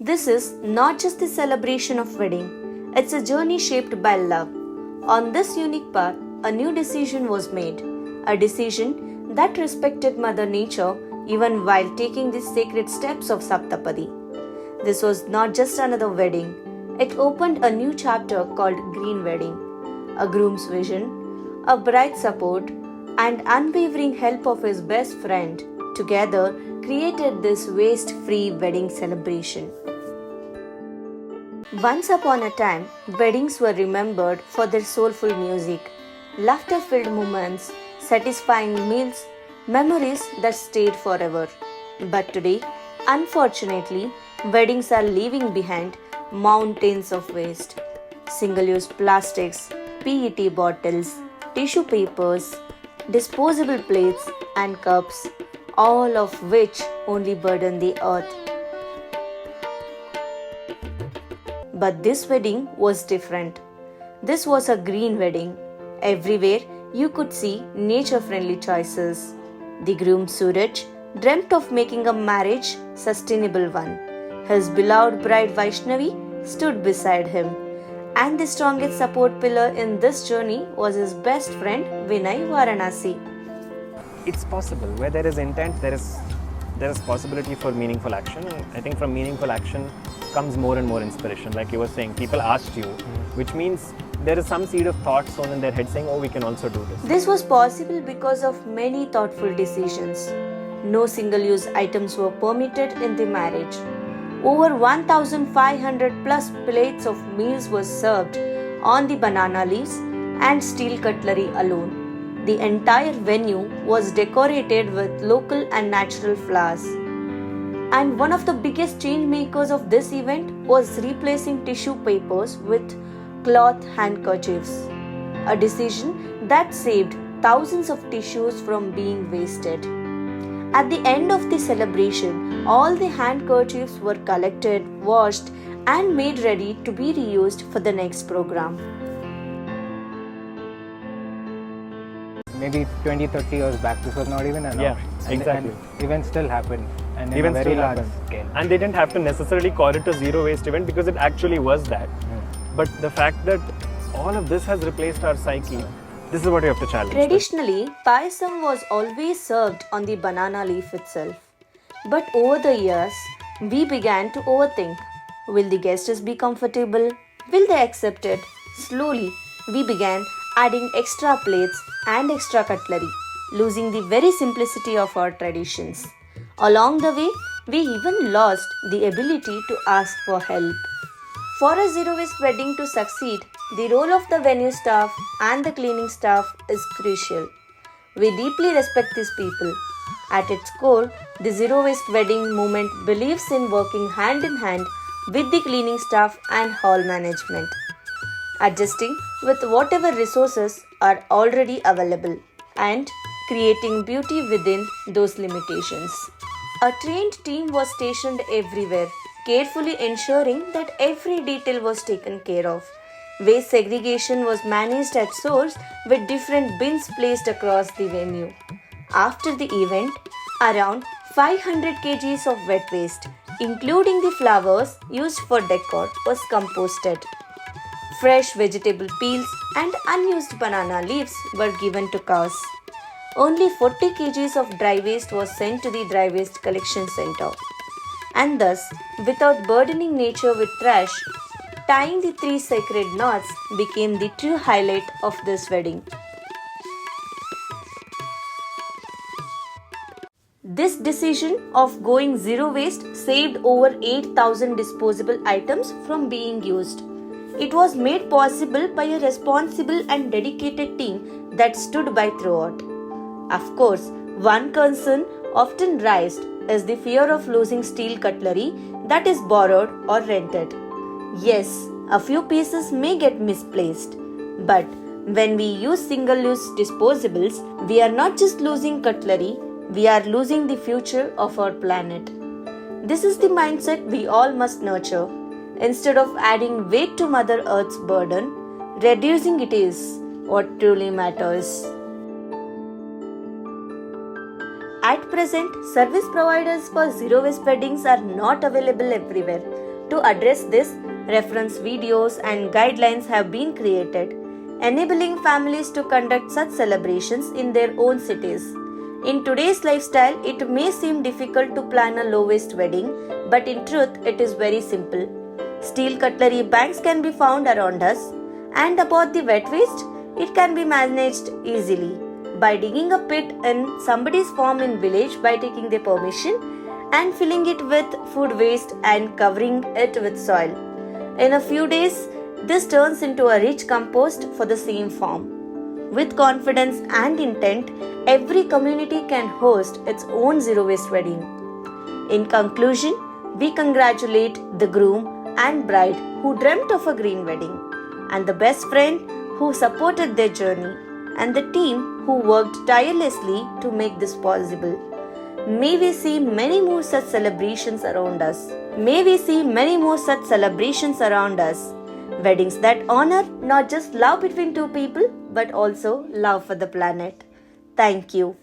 This is not just the celebration of wedding, it's a journey shaped by love. On this unique path, a new decision was made, a decision that respected Mother Nature even while taking the sacred steps of Saptapadi. This was not just another wedding, it opened a new chapter called Green Wedding, a groom's vision, a bride's support, and unwavering help of his best friend together created this waste-free wedding celebration. Once upon a time, weddings were remembered for their soulful music, laughter-filled moments, satisfying meals, memories that stayed forever. But today, unfortunately, weddings are leaving behind mountains of waste. Single-use plastics, PET bottles, tissue papers, disposable plates and cups, all of which only burden the earth. But this wedding was different. This was a green wedding. Everywhere you could see nature-friendly choices. The groom Suraj dreamt of making a marriage sustainable one. His beloved bride Vaishnavi stood beside him. And the strongest support pillar in this journey was his best friend Vinay Varanasi. It's possible. Where there is intent, there is possibility for meaningful action. And I think from meaningful action comes more and more inspiration. Like you were saying, people asked you, which means there is some seed of thought sown in their head saying, oh, we can also do this. This was possible because of many thoughtful decisions. No single-use items were permitted in the marriage. Over 1,500 plus plates of meals were served on the banana leaves and steel cutlery alone. The entire venue was decorated with local and natural flowers. And one of the biggest change makers of this event was replacing tissue papers with cloth handkerchiefs, a decision that saved thousands of tissues from being wasted. At the end of the celebration, all the handkerchiefs were collected, washed, and made ready to be reused for the next program. Maybe 20-30 years back, this was not even an Yeah, option. exactly. And events still happen, and in Events a very still large happen. scale. And they didn't have to necessarily call it a zero waste event because it actually was that. But the fact that all of this has replaced our psyche, this is what you have to challenge. Traditionally, payasam was always served on the banana leaf itself. But over the years, we began to overthink. Will the guests be comfortable? Will they accept it? Slowly, we began adding extra plates and extra cutlery, losing the very simplicity of our traditions. Along the way, we even lost the ability to ask for help. For a zero-waste wedding to succeed, the role of the venue staff and the cleaning staff is crucial. We deeply respect these people. At its core, the zero-waste wedding movement believes in working hand in hand with the cleaning staff and hall management, adjusting with whatever resources are already available and creating beauty within those limitations. A trained team was stationed everywhere, carefully ensuring that every detail was taken care of. Waste segregation was managed at source with different bins placed across the venue. After the event, around 500 kgs of wet waste, including the flowers used for decor, was composted. Fresh vegetable peels and unused banana leaves were given to cows. Only 40 kgs of dry waste was sent to the dry waste collection center. And thus, without burdening nature with trash, tying the three sacred knots became the true highlight of this wedding. This decision of going zero waste saved over 8,000 disposable items from being used. It was made possible by a responsible and dedicated team that stood by throughout. Of course, one concern often raised is the fear of losing steel cutlery that is borrowed or rented. Yes, a few pieces may get misplaced, but when we use single-use disposables, we are not just losing cutlery, we are losing the future of our planet. This is the mindset we all must nurture. Instead of adding weight to Mother Earth's burden, reducing it is what truly matters. At present, service providers for zero waste weddings are not available everywhere. To address this, reference videos and guidelines have been created, enabling families to conduct such celebrations in their own cities. In today's lifestyle, it may seem difficult to plan a low-waste wedding, but in truth, it is very simple. Steel cutlery banks can be found around us, and about the wet waste, it can be managed easily by digging a pit in somebody's farm in village by taking their permission and filling it with food waste and covering it with soil. In a few days, this turns into a rich compost for the same farm. With confidence and intent, every community can host its own zero waste wedding. In conclusion, we congratulate the groom and bride who dreamt of a green wedding, and the best friend who supported their journey, and the team who worked tirelessly to make this possible. May we see many more such celebrations around us. Weddings that honor not just love between two people, but also love for the planet. Thank you.